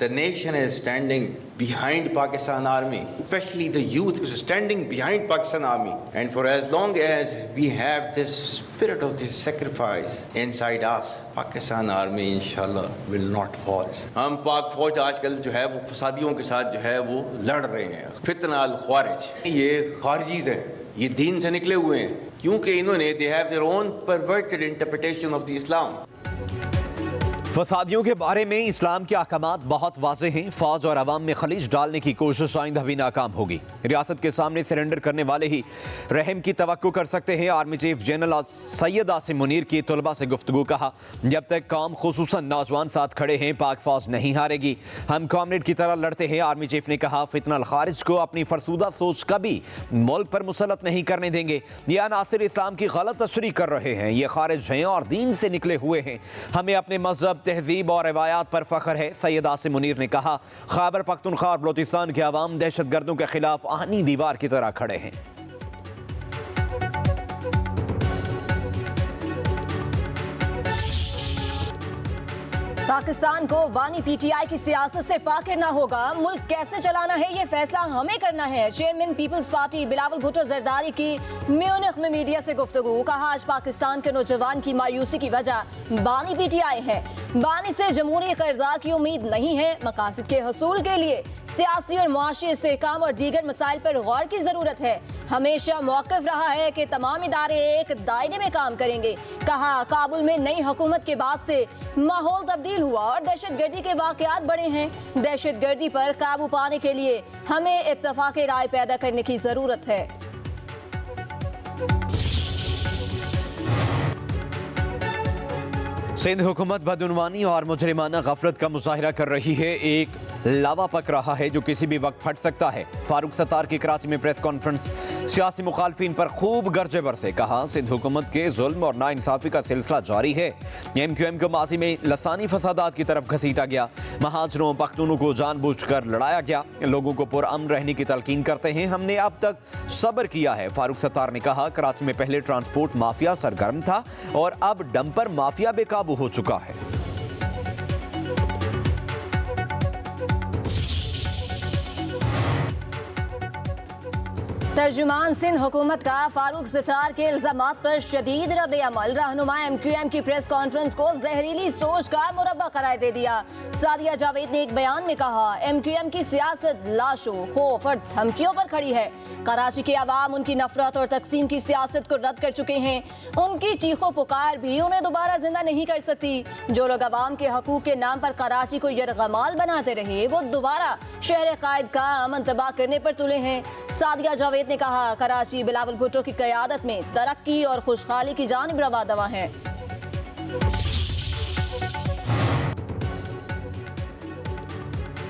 The nation is standing behind Pakistan Army, especially the youth is standing behind Pakistan Army. And for as long as we have this spirit of this sacrifice inside us, Pakistan Army inshallah will not fall. हम पाक फौज आजकल जो है वो फसादियों के साथ जो है वो लड़ रहे हैं. फितना अल ख्वारिज, ये खारिजीज हैं, ये दीन से निकले हुए हैं, क्योंकि इन्होंने they have their own perverted interpretation of the Islam. फसादियों के बारे में इस्लाम के अहकामात बहुत वाज़ेह हैं। फौज और अवाम में खलीज डालने की कोशिश आइंदा भी नाकाम होगी। रियासत के सामने सरेंडर करने वाले ही रहम की तवक्को कर सकते हैं। Army chief general Syed Asim Munir की तलबा से गुफ्तगू कहा, जब तक कौम खुसूसन नौजवान साथ खड़े हैं पाक फौज नहीं हारेगी, हम कॉमरेड की तरह लड़ते हैं। आर्मी चीफ ने कहा, फितना अल खारिज को अपनी फरसूदा सोच कभी मुल्क पर मुसलत नहीं करने देंगे। ये अनासिर इस्लाम की गलत तशरीह कर रहे हैं, ये खारिज हैं और दीन से निकले हुए हैं। हमें अपने मजहब, तहजीब और रिवायात पर फख्र है। सैयद आसिम मुनीर ने कहा, खैबर पख्तूनख्वा और बलोचिस्तान के अवाम दहशत गर्दों के खिलाफ आहनी दीवार की तरह खड़े हैं। पाकिस्तान को बानी पीटीआई की सियासत से पाकिर होगा। मुल्क कैसे चलाना है ये फैसला हमें करना है। चेयरमैन पीपल्स पार्टी बिलावल भुट्टो जरदारी की म्यूनिख में मीडिया से गुफ्तगू। कहा, आज पाकिस्तान के नौजवान की मायूसी की वजह बानी पीटीआई है। बानी से जमहूरी इक़रार की उम्मीद नहीं है। मकासद के हसूल के लिए सियासी और मुआशी इस्तेहकाम और दीगर मसाइल पर गौर की जरूरत है। हमेशा मौक़िफ़ रहा है कि तमाम इदारे एक दायरे में काम करेंगे। कहा, काबुल में नई हुकूमत के बाद से माहौल तब्दील हुआ और दहशतगर्दी के वाक़यात बढ़े हैं। दहशतगर्दी पर काबू पाने के लिए हमें इत्तफ़ाक़ राय पैदा करने की जरूरत है। सिंध हुकूमत बदउनवानी और मुजरिमाना गफलत का मुजाहिरा कर रही है। एक लावा पक रहा है जो किसी भी वक्त फट सकता है। फारूक सत्तार की कराची में प्रेस कॉन्फ्रेंस, सियासी मुखालफिन पर खूब गर्जे बरसे। कहा, सिंध हुकूमत के जुल्म और नाइंसाफी का सिलसिला जारी है। MQM को माजी में लसानी फसादात की तरफ घसीटा गया। महाजरों पख्तूनों को जानबूझकर लड़ाया गया। लोगों को पुरअमन रहने की तलकीन करते हैं। हमने अब तक सब्र किया है। फारूक सत्तार ने कहा, कराची में पहले ट्रांसपोर्ट माफिया सरगर्म था और अब डंपर माफिया बेकाबू हो चुका है। तर्जुमान सिंध हुकूमत का फारूक सत्तार के इल्जामात पर शदीद रद्द-ए-अमल। रहनुमा MQM की प्रेस कॉन्फ्रेंस को जहरीली सोच का मुरब्बा करार दे दिया। सादिया जावेद ने एक बयान में कहा, MQM की सियासत लाशों, खौफ और धमकियों पर खड़ी है। कराची के अवाम उनकी नफरत और तकसीम की सियासत को रद्द कर चुके हैं। उनकी चीखों पुकार भी उन्हें दोबारा जिंदा नहीं कर सकती। जो लोग अवाम के हकूक के नाम पर कराची को यरगमाल बनाते रहे, वो दोबारा शहर कायद का अमन तबाह करने पर तुले हैं। सादिया जावेद ने कहा, कराची बिलावल भुट्टो की क़यादत में तरक्की और खुशहाली की जानिब रवा दवा है।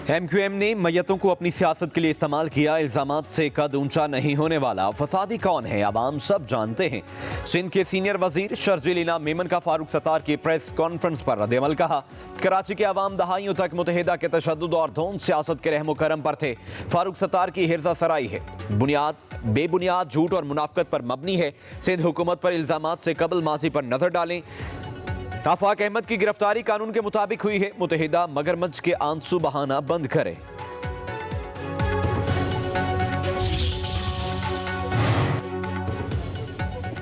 MQM ने मैयतों को अपनी सियासत के लिए इस्तेमाल किया। इल्जामात से कद ऊंचा नहीं होने वाला। फसादी कौन है अवाम सब जानते हैं। सिंध के सीनियर वजीर शर्जील इनाम मेमन का फारूक सत्तार की प्रेस कॉन्फ्रेंस पर रद्द-ए-अमल। कहा, कराची के अवाम दहाइयों तक मुतहिदा के तशद्दुद और धौंस सियासत के रहमो करम पर थे। फारूक सत्तार की हिर्जा सराई है, बेबुनियाद झूठ और मुनाफिकत पर मबनी है। सिंध हुकूमत पर इल्जामात से कबल माजी पर नजर डालें। आफाक अहमद की गिरफ्तारी कानून के मुताबिक हुई है। मुतहिदा मगरमच्छ के आंसू बहाना बंद करें।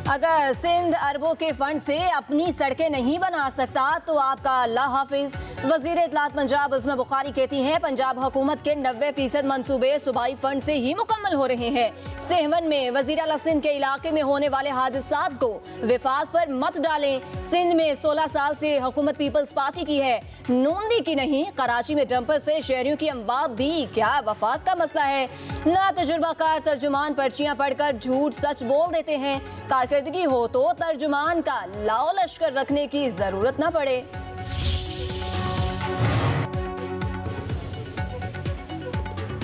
अगर सिंध अरबों के फंड से अपनी सड़कें नहीं बना सकता तो आपका अल्लाह हाफिज। वजीर इत्तलात पंजाब उस्मा बुखारी कहती हैं, पंजाब हुकूमत के 90% मंसूबे सूबाई फंड से ही मुकम्मल हो रहे हैं। सेहवन में वजीर आला सिंध के इलाके में होने वाले हादसात को विफाक पर मत डालें। सिंध में 16 साल से हुकूमत पीपल्स पार्टी की है, नूंदी की नहीं। कराची में डंपर से शहरियों की अम्बाब भी क्या वफाक का मसला है। ना तजुर्बाकार तर्जुमान पर्चियां पढ़कर झूठ सच बोल देते हैं। कारकर्दगी हो तो तर्जुमान का लाओ लश्कर रखने की जरूरत न पड़े।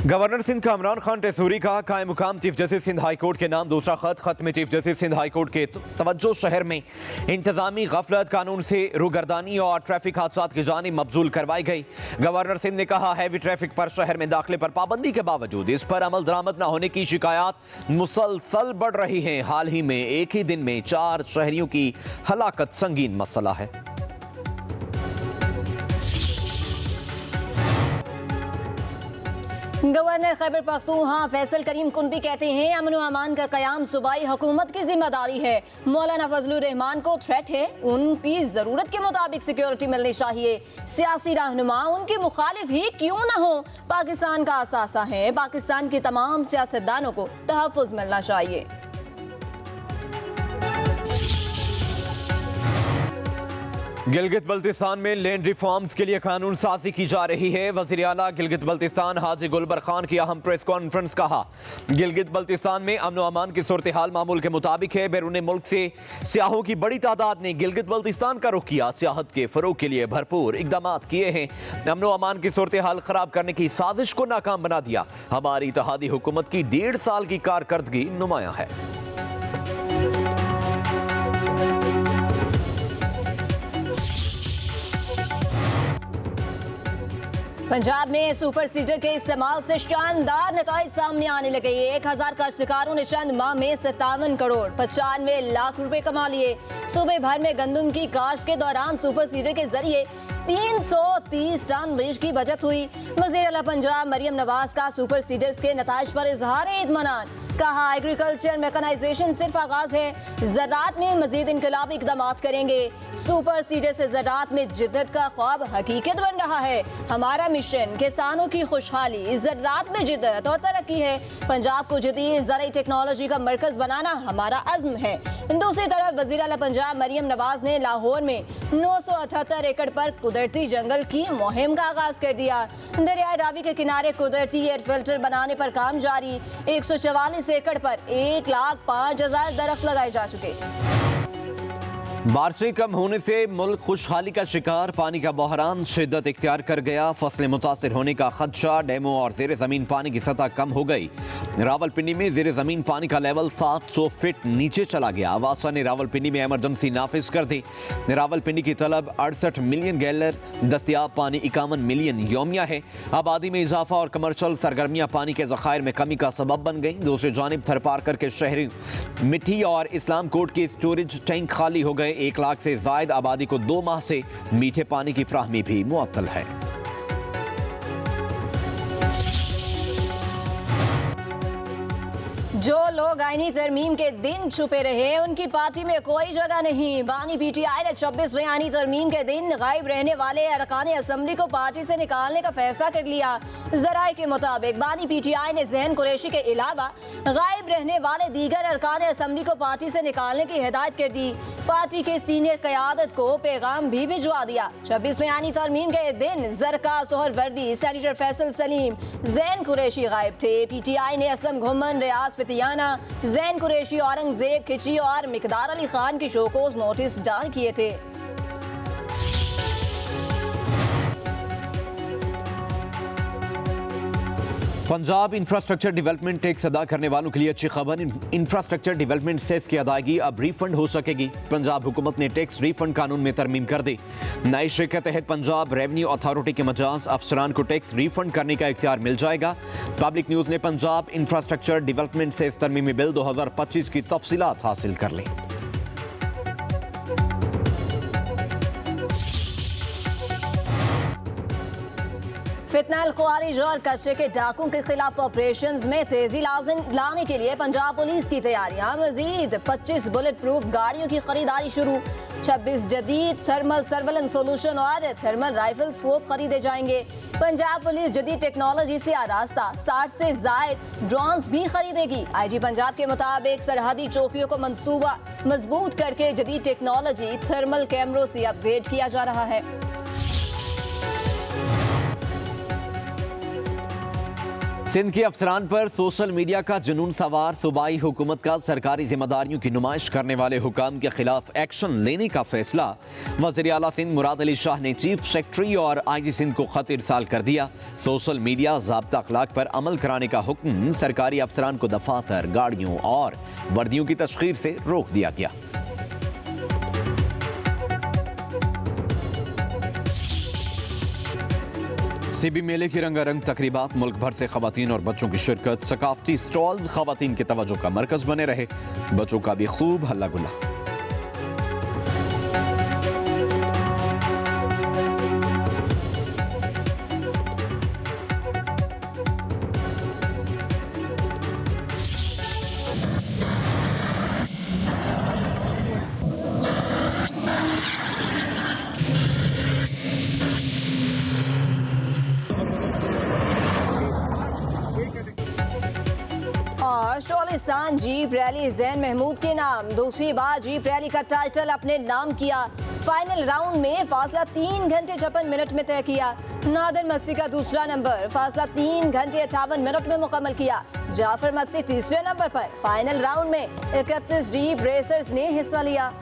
गवर्नर सिंध का इमरान खान टेसूरी का कायम मुकाम chief justice Sindh high court के नाम दूसरा खत में chief justice Sindh high court के तवज्जो शहर में इंतजामी गफलत, कानून से रूगर्दानी और ट्रैफिक हादसात की जानिब मबजूल करवाई गई। गवर्नर सिंध ने कहा, हैवी ट्रैफिक पर शहर में दाखिले पर पाबंदी के बावजूद इस पर अमल दरामद न होने की शिकायत मुसलसल बढ़ रही हैं। हाल ही में एक ही दिन में 4 शहरियों की हलाकत संगीन मसला है। गवर्नर खैबर पख्तूनख्वा फैसल करीम कुंती कहते हैं अमन व अमान का कयाम सूबाई हुकूमत की जिम्मेदारी है। मौलाना फजलुर रहमान को थ्रेट है, उनकी जरूरत के मुताबिक सिक्योरिटी मिलनी चाहिए। सियासी रहनुमा उनके मुखालिफ ही क्यों न हो, पाकिस्तान का असासा है, पाकिस्तान के तमाम सियासतदानों को तहफ़्फ़ुज़ मिलना चाहिए। गिलगित बल्तिस्तान में लैंड रिफॉर्म्स के लिए कानून साजी की जा रही है। वज़ीर आला गिलगित बल्तिस्तान हाजी गुलबर खान की अहम प्रेस कॉन्फ्रेंस। कहा, गिलगित बल्तिस्तान में अमन व अमान की सूरत हाल मामूल के मुताबिक है। बैरून मुल्क से सियाहों की बड़ी तादाद ने गिलगित बल्तिस्तान का रुख किया। सियाहत के फरोग के लिए भरपूर इकदाम किए हैं। अमन व अमान की सूरत हाल खराब करने की साजिश को नाकाम बना दिया। हमारी इत्तेहादी हुकूमत की 1.5 साल की कारकर्दगी नुमाया है। पंजाब में सुपर सीडर के इस्तेमाल से शानदार नतीजे सामने आने लगे। 1000 काश्तकारों ने चंद माह में 57 करोड़ 95 लाख रुपए कमा लिए। सूबे भर में गंदम की काश्त के दौरान सुपर सीडर के जरिए 330 टन बीज की बचत हुई। वज़ीर आला पंजाब मरियम नवाज का सुपर सीडर्स के नताइज पर इजहार इत्मीनान। कहा, एग्रीकल्चर मैकेनाइजेशन सिर्फ आगाज है, ज़राअत में मजीद इनकलाबी इकदाम करेंगे। सुपर सीडर से ज़राअत में जिद्दत का ख्वाब हकीकत बन रहा है। हमारा मिशन किसानों की खुशहाली, ज़राअत में जिद्दत और तरक्की है। पंजाब को जदीद ज़राई टेक्नोलॉजी का मरकज बनाना हमारा अज़्म है। दूसरी तरफ वज़ीर आला पंजाब मरियम नवाज ने लाहौर में 978 एकड़ पर कुदरती जंगल की मुहिम का आगाज कर दिया। दरियाए रावी के किनारे कुदरती एयर फिल्टर बनाने पर काम जारी। 144 एकड़ पर 1,05,000 दरख्त लगाए जा चुके। बारिशें कम होने से मुल्क खुशहाली का शिकार। पानी का बहरान शिद्दत इख्तियार कर गया। फसलें मुतासिर होने का खदशा। डैमों और जेर जमीन पानी की सतह कम हो गई। रावलपिंडी में जेर जमीन पानी का लेवल 700 फीट नीचे चला गया। वासा ने रावलपिंडी में एमरजेंसी नाफिज कर दी। रावलपिंडी की तलब 68 मिलियन गैलर, दस्तियाब पानी 51 मिलियन योमिया है। आबादी में इजाफा और कमर्शल सरगर्मियां पानी के जखायर में कमी का सबब बन गई। दूसरी जानिब थरपार करके शहरी मिट्टी और इस्लाम कोट के स्टोरेज टैंक खाली हो गए। 1 लाख से जायद आबादी को 2 माह से मीठे पानी की फ्राहमी भी मुअत्तल है। जो लोग आईनी तरमीम के दिन छुपे रहे, उनकी पार्टी में कोई जगह नहीं। बानी पीटीआई ने 26वें आईनी तरमीम के दिन गायब रहने वाले अरकान असम्बली को पार्टी से निकालने का फैसला कर लिया। जराये के मुताबिक बानी पीटीआई ने ज़हन कुरैशी के अलावा गायब रहने वाले दीगर अरकान असम्बली को पार्टी से निकालने की हिदायत कर दी। पार्टी के सीनियर क़यादत को पैगाम भी भिजवा दिया। 26वें आईनी तरमीम के दिन जरका, सोहरवर्दी, सेनेटर फैसल सलीम, ज़हन कुरैशी गायब थे। पीटीआई ने असलम घुमन, रियाज फितियाना, ज़ैन कुरैशी, औरंगजेब खिची और मिकदार अली खान की शोकोस नोटिस जारी किए थे। पंजाब इंफ्रास्ट्रक्चर डेवलपमेंट टैक्स अदा करने वालों के लिए अच्छी खबर। इंफ्रास्ट्रक्चर डेवलपमेंट सेस की अदायगी अब रिफंड हो सकेगी। पंजाब हुकूमत ने टैक्स रिफंड कानून में तरमीम कर दी। नई शे के तहत पंजाब रेवेन्यू अथॉरिटी के मजाज अफसरान को टैक्स रिफंड करने का इख्तियार मिल जाएगा। पब्लिक न्यूज़ ने पंजाब इंफ्रास्ट्रक्चर डेवलपमेंट सेस तरमीमी बिल 2025 की तफसीलात हासिल कर ली। फितनल ख्वारिज और कच्चे के डाकुओं के खिलाफ ऑपरेशंस में तेजी लाने के लिए पंजाब पुलिस की तैयारियां। मजीद 25 बुलेट प्रूफ गाड़ियों की खरीदारी शुरू। 26 जदीद थर्मल सर्वेलेंस सोल्यूशन और थर्मल राइफल स्कोप खरीदे जाएंगे। पंजाब पुलिस जदीद टेक्नोलॉजी से आरास्ता 60 से जायद ड्रोन्स भी खरीदेगी। आईजी पंजाब के मुताबिक सरहदी चौकियों को मंसूबा मजबूत करके जदीद टेक्नोलॉजी थर्मल कैमरों से अपग्रेड किया जा रहा है। सिंध के अफसरान पर सोशल मीडिया का जुनून सवार। सूबाई हुकूमत का सरकारी जिम्मेदारियों की नुमाइश करने वाले हुकाम के खिलाफ एक्शन लेने का फैसला। वज़ीर आला सिंध मुराद अली शाह ने चीफ सेक्रेटरी और आईजी सिंध को खत इरसाल कर दिया। सोशल मीडिया ज़ाब्ता अखलाक पर अमल कराने का हुक्म। सरकारी अफसरान को दफातर, गाड़ियों और वर्दियों की तस्खीर से रोक दिया गया। सीबी मेले की रंगारंग तकरीबात। मुल्क भर से खवातीन और बच्चों की शिरकत। सकाफती स्टॉल्स खवातीन की तवज्जो का मरकज बने रहे। बच्चों का भी खूब हल्ला गुल्ला। पाकिस्तान जीप रैली जैन महमूद के नाम। दूसरी बार जीप रैली का टाइटल अपने नाम किया। फाइनल राउंड में फासला 3 घंटे 56 मिनट में तय किया। नादिर मक्सी का दूसरा नंबर फासला 3 घंटे 58 मिनट में मुकम्मल किया। जाफर मक्सी तीसरे नंबर पर। फाइनल राउंड में 31 जीप रेसर्स ने हिस्सा लिया।